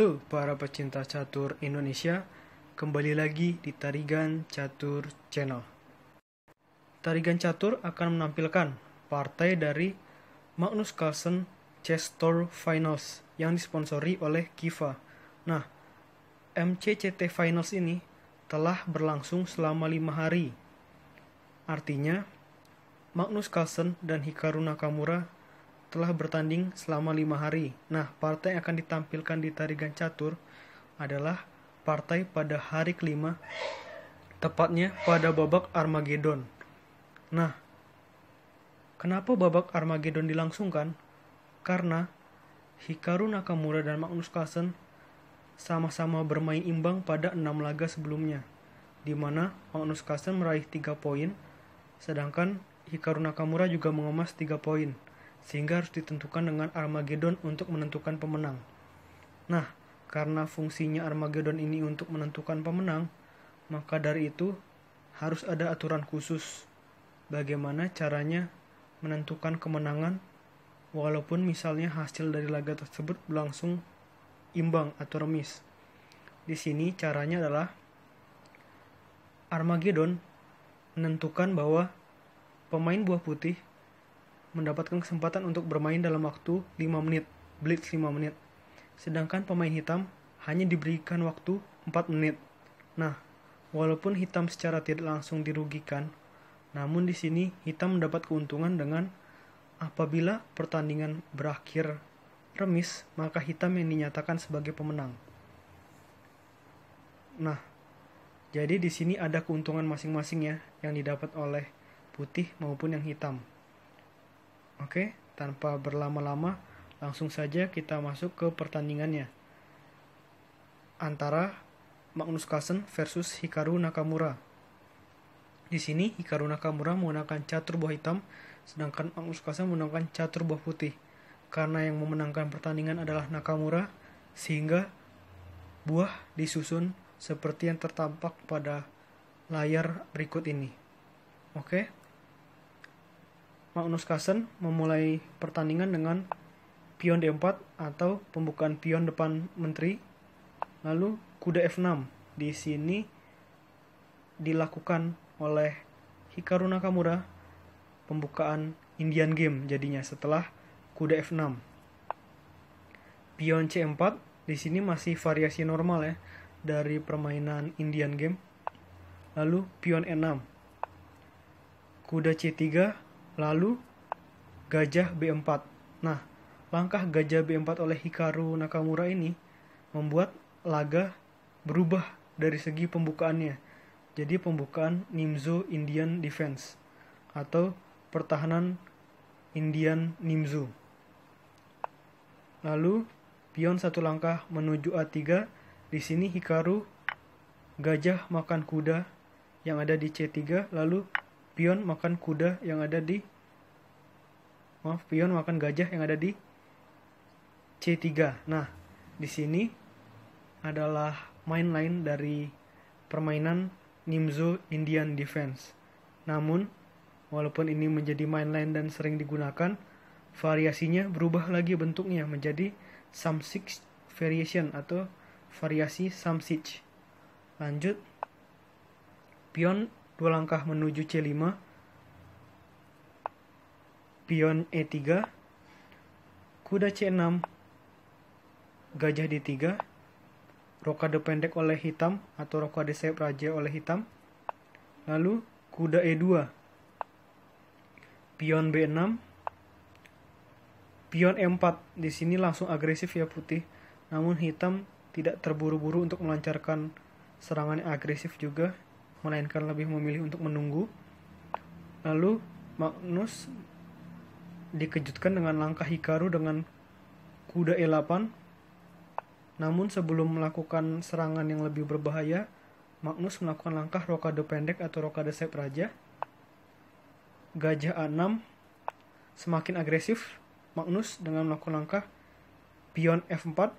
Halo para pecinta catur Indonesia, kembali lagi di Tarigan Catur Channel. Tarigan Catur akan menampilkan partai dari Magnus Carlsen Chess Tour Finals yang disponsori oleh Kiva. Nah, MCCT Finals ini telah berlangsung selama 5 hari. Artinya, Magnus Carlsen dan Hikaru Nakamura telah bertanding selama 5 hari. Nah, partai yang akan ditampilkan di Tarigan Catur adalah partai pada hari kelima, tepatnya pada babak Armageddon. Nah, kenapa babak Armageddon dilangsungkan? Karena Hikaru Nakamura dan Magnus Carlsen sama-sama bermain imbang pada 6 laga sebelumnya, di mana Magnus Carlsen meraih 3 poin, sedangkan Hikaru Nakamura juga mengemas 3 poin. Sehingga harus ditentukan dengan Armageddon untuk menentukan pemenang. Nah, karena fungsinya Armageddon ini untuk menentukan pemenang, maka dari itu harus ada aturan khusus bagaimana caranya menentukan kemenangan walaupun misalnya hasil dari laga tersebut berlangsung imbang atau remis. Di sini caranya adalah Armageddon menentukan bahwa pemain buah putih mendapatkan kesempatan untuk bermain dalam waktu 5 menit, blitz 5 menit. Sedangkan pemain hitam hanya diberikan waktu 4 menit. Nah, walaupun hitam secara tidak langsung dirugikan, namun di sini hitam mendapat keuntungan dengan apabila pertandingan berakhir remis, maka hitam yang dinyatakan sebagai pemenang. Nah, jadi di sini ada keuntungan masing-masing ya yang didapat oleh putih maupun yang hitam. Oke, tanpa berlama-lama, langsung saja kita masuk ke pertandingannya. Antara Magnus Carlsen versus Hikaru Nakamura. Di sini Hikaru Nakamura menggunakan catur buah hitam, sedangkan Magnus Carlsen menggunakan catur buah putih. Karena yang memenangkan pertandingan adalah Nakamura, sehingga buah disusun seperti yang tertampak pada layar berikut ini. Oke. Magnus Carlsen memulai pertandingan dengan pion D4 atau pembukaan pion depan menteri, lalu kuda F6. Di sini dilakukan oleh Hikaru Nakamura pembukaan Indian Game jadinya setelah kuda F6. Pion C4 di sini masih variasi normal ya dari permainan Indian Game. Lalu pion E6. Kuda C3. Lalu gajah B4. Nah, langkah gajah B4 oleh Hikaru Nakamura ini membuat laga berubah dari segi pembukaannya. Jadi pembukaan Nimzo Indian Defense atau pertahanan Indian Nimzo. Lalu pion satu langkah menuju A3. Di sini Hikaru gajah makan kuda yang ada di C3, lalu pion makan kuda yang ada di pion makan gajah yang ada di C3. Nah, di sini adalah main lain dari permainan Nimzo Indian Defense. Namun, walaupun ini menjadi main lain dan sering digunakan, variasinya berubah lagi bentuknya menjadi Samsic variation atau variasi Samsic. Lanjut, pion 2 langkah menuju C5, pion E3, kuda C6, gajah D3, rokade pendek oleh hitam atau rokade sayap raja oleh hitam, lalu kuda E2, pion B6, pion E4. Di sini langsung agresif ya putih, namun hitam tidak terburu-buru untuk melancarkan serangan yang agresif juga, melainkan lebih memilih untuk menunggu. Lalu Magnus dikejutkan dengan langkah Hikaru dengan kuda E8. Namun sebelum melakukan serangan yang lebih berbahaya, Magnus melakukan langkah rokade pendek atau rokade sayap raja. Gajah A6. Semakin agresif Magnus dengan melakukan langkah pion F4,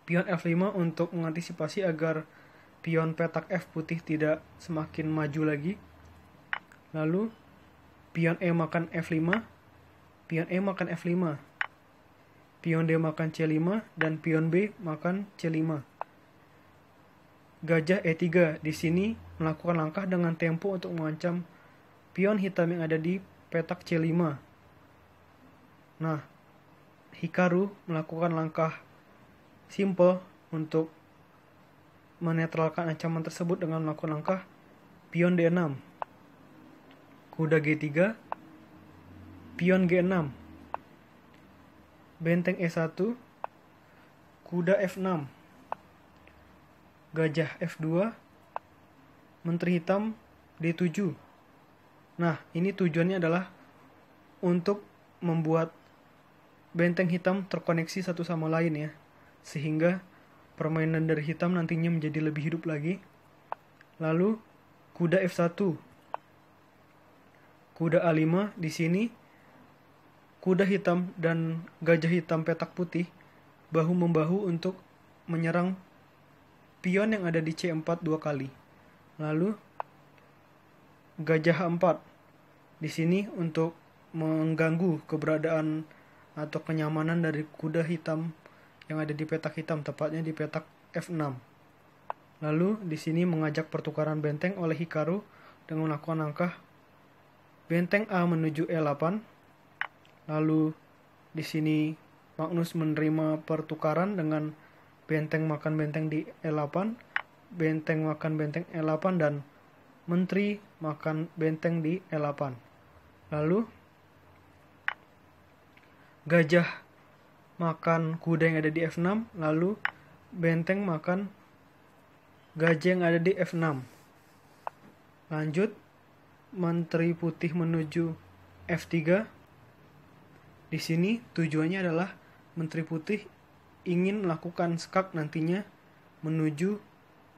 pion F5 untuk mengantisipasi agar pion petak F putih tidak semakin maju lagi. Lalu pion E makan F5, pion E makan F5, pion D makan C5, dan pion B makan C5. Gajah E3 di sini melakukan langkah dengan tempo untuk mengancam pion hitam yang ada di petak C5. Nah, Hikaru melakukan langkah simple untuk menetralkan ancaman tersebut dengan melakukan langkah pion D6, kuda G3, pion G6, benteng E1, kuda F6, gajah F2, menteri hitam D7. Nah, ini tujuannya adalah untuk membuat benteng hitam terkoneksi satu sama lain ya, sehingga permainan dari hitam nantinya menjadi lebih hidup lagi. Lalu kuda F1, kuda A5. Di sini kuda hitam dan gajah hitam petak putih bahu membahu untuk menyerang pion yang ada di C4 dua kali. Lalu gajah H4 di sini untuk mengganggu keberadaan atau kenyamanan dari kuda hitam yang ada di petak hitam, tepatnya di petak F6. Lalu di sini mengajak pertukaran benteng oleh Hikaru dengan melakukan langkah benteng A menuju E8. Lalu di sini Magnus menerima pertukaran dengan benteng makan benteng di E8, benteng makan benteng E8, dan menteri makan benteng di E8. Lalu gajah makan kuda yang ada di F6, lalu benteng makan gajah yang ada di F6. Lanjut, menteri putih menuju F3. Di sini tujuannya adalah menteri putih ingin melakukan skak nantinya menuju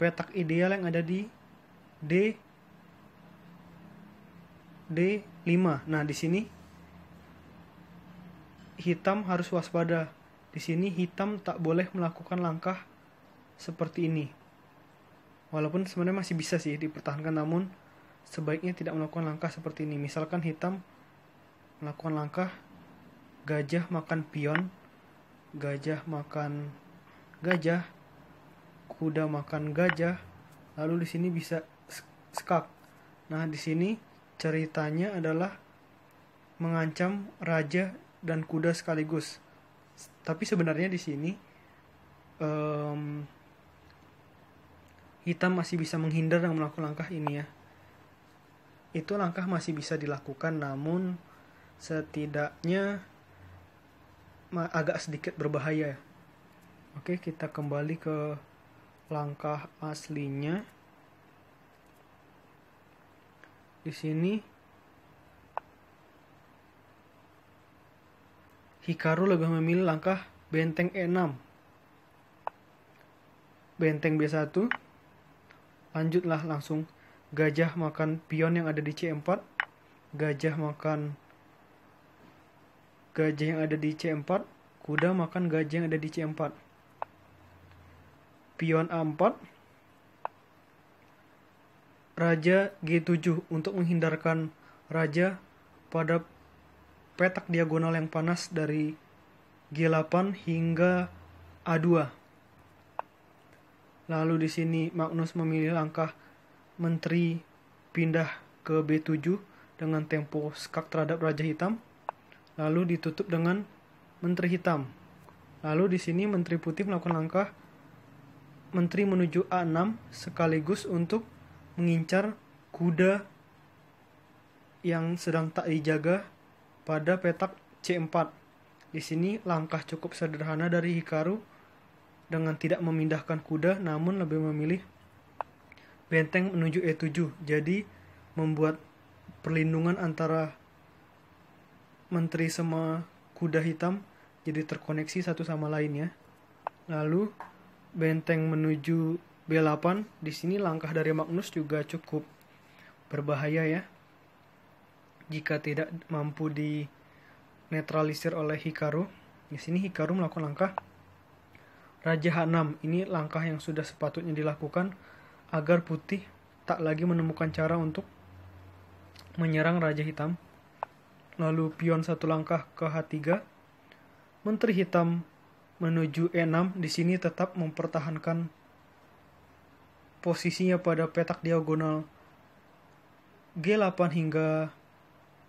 petak ideal yang ada di D5. Nah, di sini hitam harus waspada. Di sini hitam tak boleh melakukan langkah seperti ini. Walaupun sebenarnya masih bisa sih dipertahankan, namun sebaiknya tidak melakukan langkah seperti ini. Misalkan hitam melakukan langkah gajah makan pion, gajah makan gajah, kuda makan gajah, lalu di sini bisa skak. Nah, di sini ceritanya adalah mengancam raja dan kuda sekaligus. Tapi sebenarnya di sini hitam masih bisa menghindar dan melakukan langkah ini ya. Itu langkah masih bisa dilakukan, namun setidaknya agak sedikit berbahaya. Oke, kita kembali ke langkah aslinya. Di sini Hikaru lebih memilih langkah benteng E6, benteng B1. Lanjutlah langsung gajah makan pion yang ada di C4, gajah makan gajah yang ada di C4, kuda makan gajah yang ada di C4, pion A4, raja G7 untuk menghindarkan raja pada petak diagonal yang panas dari G8 hingga A2. Lalu di sini Magnus memilih langkah menteri pindah ke B7 dengan tempo skak terhadap raja hitam, lalu ditutup dengan menteri hitam. Lalu di sini menteri putih melakukan langkah menteri menuju A6 sekaligus untuk mengincar kuda yang sedang tak dijaga pada petak C4. Di sini langkah cukup sederhana dari Hikaru dengan tidak memindahkan kuda, namun lebih memilih benteng menuju E7. Jadi membuat perlindungan antara menteri sama kuda hitam jadi terkoneksi satu sama lain ya. Lalu benteng menuju B8. Di sini langkah dari Magnus juga cukup berbahaya ya, jika tidak mampu dinetralisir oleh Hikaru. Di sini Hikaru melakukan langkah Raja H6. Ini langkah yang sudah sepatutnya dilakukan agar putih tak lagi menemukan cara untuk menyerang Raja Hitam. Lalu pion satu langkah ke H3, Menteri hitam menuju E6 di sini tetap mempertahankan posisinya pada petak diagonal G8 hingga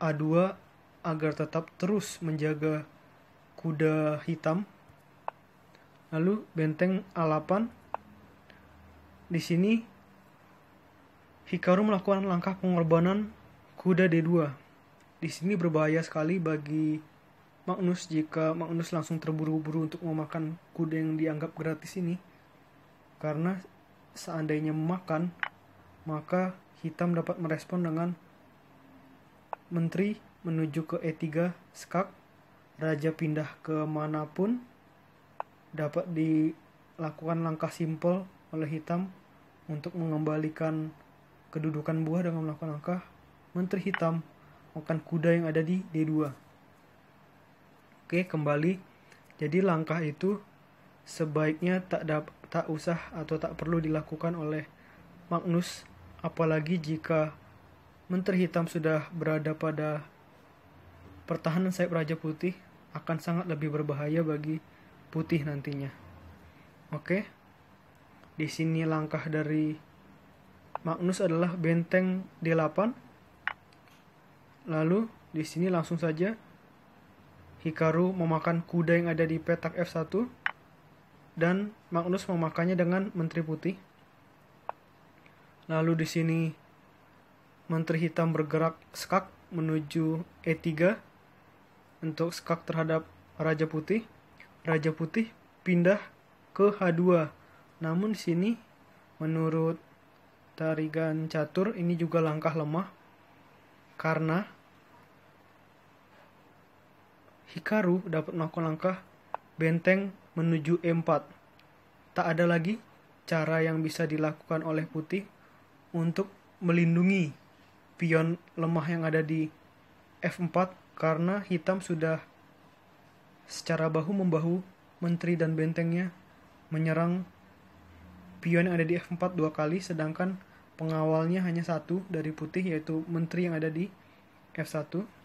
A2 agar tetap terus menjaga kuda hitam. Lalu benteng A8. Di sini Hikaru melakukan langkah pengorbanan kuda D2. Di sini berbahaya sekali bagi Magnus jika Magnus langsung terburu-buru untuk memakan kuda yang dianggap gratis ini. Karena seandainya memakan, maka hitam dapat merespon dengan menteri menuju ke E3 skak, raja pindah ke manapun, dapat dilakukan langkah simpel oleh hitam untuk mengembalikan kedudukan buah dengan melakukan langkah menteri hitam makan kuda yang ada di D2. Oke, kembali. Jadi langkah itu sebaiknya tak usah atau tak perlu dilakukan oleh Magnus, apalagi jika menteri hitam sudah berada pada pertahanan sayap raja putih, akan sangat lebih berbahaya bagi putih nantinya. Oke. Di sini langkah dari Magnus adalah benteng D8. Lalu di sini langsung saja Hikaru memakan kuda yang ada di petak F1 dan Magnus memakannya dengan menteri putih. Lalu di sini menteri hitam bergerak skak menuju E3 untuk skak terhadap raja putih. Raja putih pindah ke H2. Namun di sini menurut tarigan catur ini juga langkah lemah karena Hikaru dapat melakukan langkah benteng menuju E4. Tak ada lagi cara yang bisa dilakukan oleh putih untuk melindungi pion lemah yang ada di F4 karena hitam sudah secara bahu-membahu menteri dan bentengnya menyerang pion yang ada di F4 dua kali, sedangkan pengawalnya hanya satu dari putih, yaitu menteri yang ada di F1.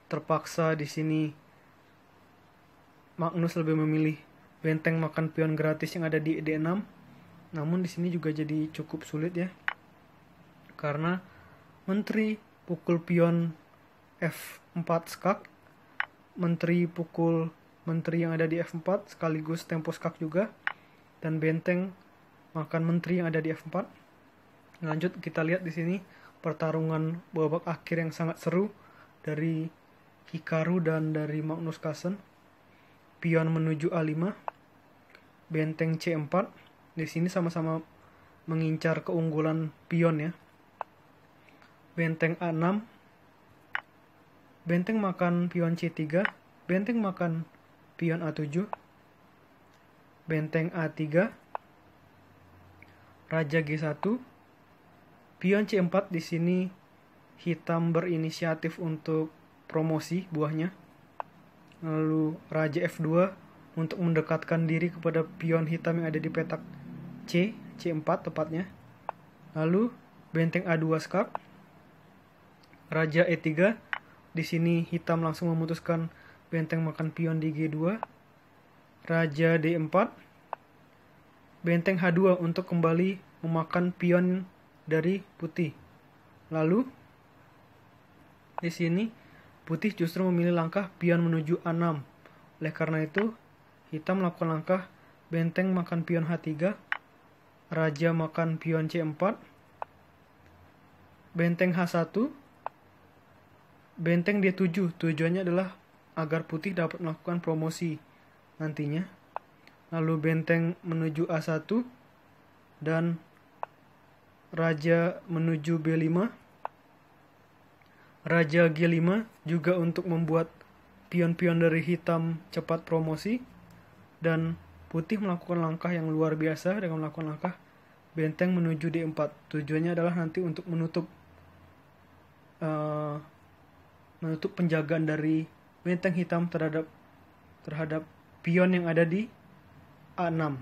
Terpaksa di sini Magnus lebih memilih benteng makan pion gratis yang ada di D6. Namun di sini juga jadi cukup sulit ya, karena menteri pukul pion F4 skak, menteri pukul menteri yang ada di F4 sekaligus tempo skak juga, dan benteng makan menteri yang ada di F4. Lanjut kita lihat di sini pertarungan babak akhir yang sangat seru dari Hikaru dan dari Magnus Carlsen. Pion menuju A5, benteng C4. Di sini sama-sama mengincar keunggulan pion ya. Benteng A6, benteng makan pion C3, benteng makan pion A7, benteng A3, raja G1, pion C4. Di sini hitam berinisiatif untuk promosi buahnya. Lalu raja F2 untuk mendekatkan diri kepada pion hitam yang ada di petak C4 tepatnya. Lalu benteng A2 skak, raja E3. Di sini hitam langsung memutuskan benteng makan pion di G2. Raja D4, benteng H2 untuk kembali memakan pion dari putih. Lalu di sini putih justru memilih langkah pion menuju A6. Oleh karena itu, hitam melakukan langkah benteng makan pion H3, raja makan pion C4, benteng H1, benteng D7. Tujuannya adalah agar putih dapat melakukan promosi nantinya. Lalu benteng menuju A1 dan raja menuju B5. Raja G5 juga untuk membuat pion-pion dari hitam cepat promosi, dan putih melakukan langkah yang luar biasa dengan melakukan langkah benteng menuju D4. Tujuannya adalah nanti untuk menutup penjagaan dari benteng hitam terhadap pion yang ada di A6.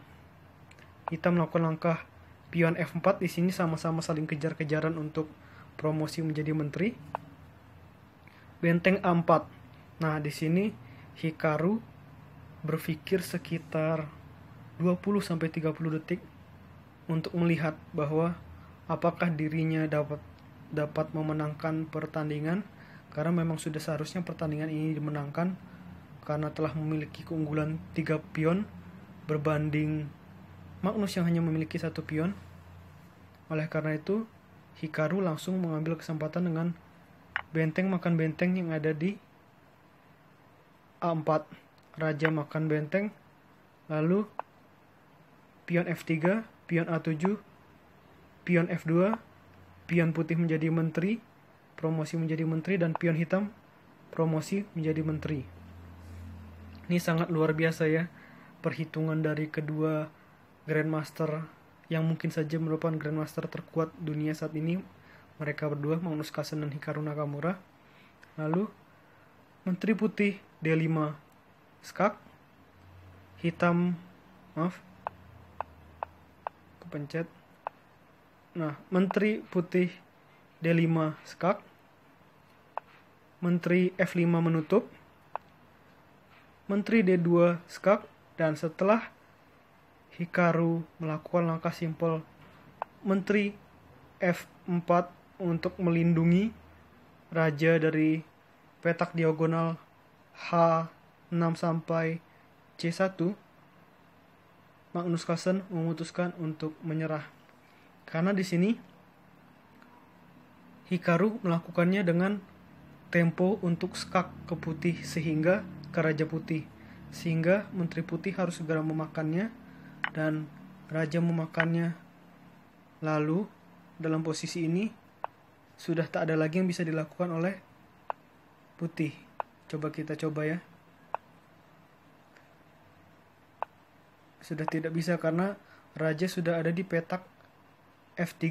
Hitam melakukan langkah pion F4. Di sini sama-sama saling kejar-kejaran untuk promosi menjadi menteri. Benteng A4. Nah, di sini Hikaru berpikir sekitar 20-30 detik untuk melihat bahwa apakah dirinya dapat memenangkan pertandingan, karena memang sudah seharusnya pertandingan ini dimenangkan karena telah memiliki keunggulan 3 pion berbanding Magnus yang hanya memiliki 1 pion. Oleh karena itu, Hikaru langsung mengambil kesempatan dengan makan benteng yang ada di A4. Raja makan benteng, lalu pion F3, pion A7, pion F2, pion putih menjadi menteri, promosi menjadi menteri, dan pion hitam promosi menjadi menteri. Ini sangat luar biasa ya, perhitungan dari kedua Grandmaster yang mungkin saja merupakan Grandmaster terkuat dunia saat ini. Mereka berdua, Magnus Carlsen dan Hikaru Nakamura. Lalu menteri putih D5 skak, hitam, kepencet. Nah, menteri putih D5 skak, menteri F5 menutup, menteri D2 skak, dan setelah Hikaru melakukan langkah simpel menteri F4 untuk melindungi raja dari petak diagonal H6 sampai C1, Magnus Carlsen memutuskan untuk menyerah. Karena di sini Hikaru melakukannya dengan tempo untuk skak ke putih sehingga ke raja putih, sehingga menteri putih harus segera memakannya dan raja memakannya. Lalu dalam posisi ini sudah tak ada lagi yang bisa dilakukan oleh putih. Coba kita coba ya. Sudah tidak bisa karena raja sudah ada di petak F3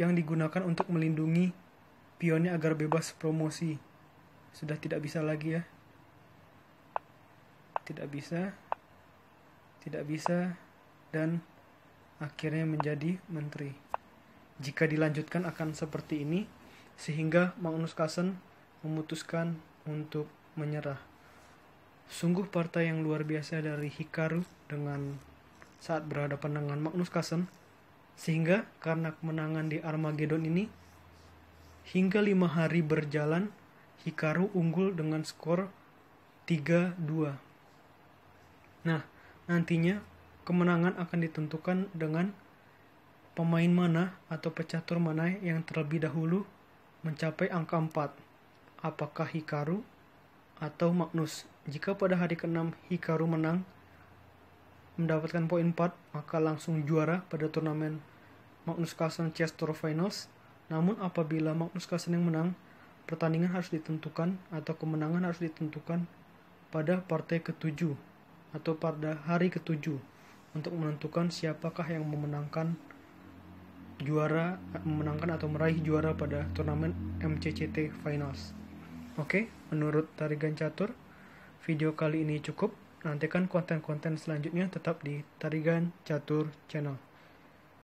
yang digunakan untuk melindungi pionnya agar bebas promosi. Sudah tidak bisa lagi ya. Tidak bisa, dan akhirnya menjadi menteri. Jika dilanjutkan akan seperti ini, sehingga Magnus Carlsen memutuskan untuk menyerah. Sungguh partai yang luar biasa dari Hikaru dengan saat berhadapan dengan Magnus Carlsen, sehingga karena kemenangan di Armageddon ini, hingga 5 hari berjalan, Hikaru unggul dengan skor 3-2. Nah, nantinya kemenangan akan ditentukan dengan pemain mana atau pecatur mana yang terlebih dahulu mencapai angka 4. Apakah Hikaru atau Magnus? Jika pada hari ke-6 Hikaru menang mendapatkan poin 4, maka langsung juara pada turnamen Magnus Carlsen Chess Tour Finals. Namun apabila Magnus Carlsen yang menang, pertandingan harus ditentukan atau kemenangan harus ditentukan pada partai ke-7 atau pada hari ke-7 untuk menentukan siapakah yang memenangkan atau meraih juara pada turnamen MCCT Finals. Oke, menurut Tarigan Catur, video kali ini cukup. Nantikan konten-konten selanjutnya tetap di Tarigan Catur Channel.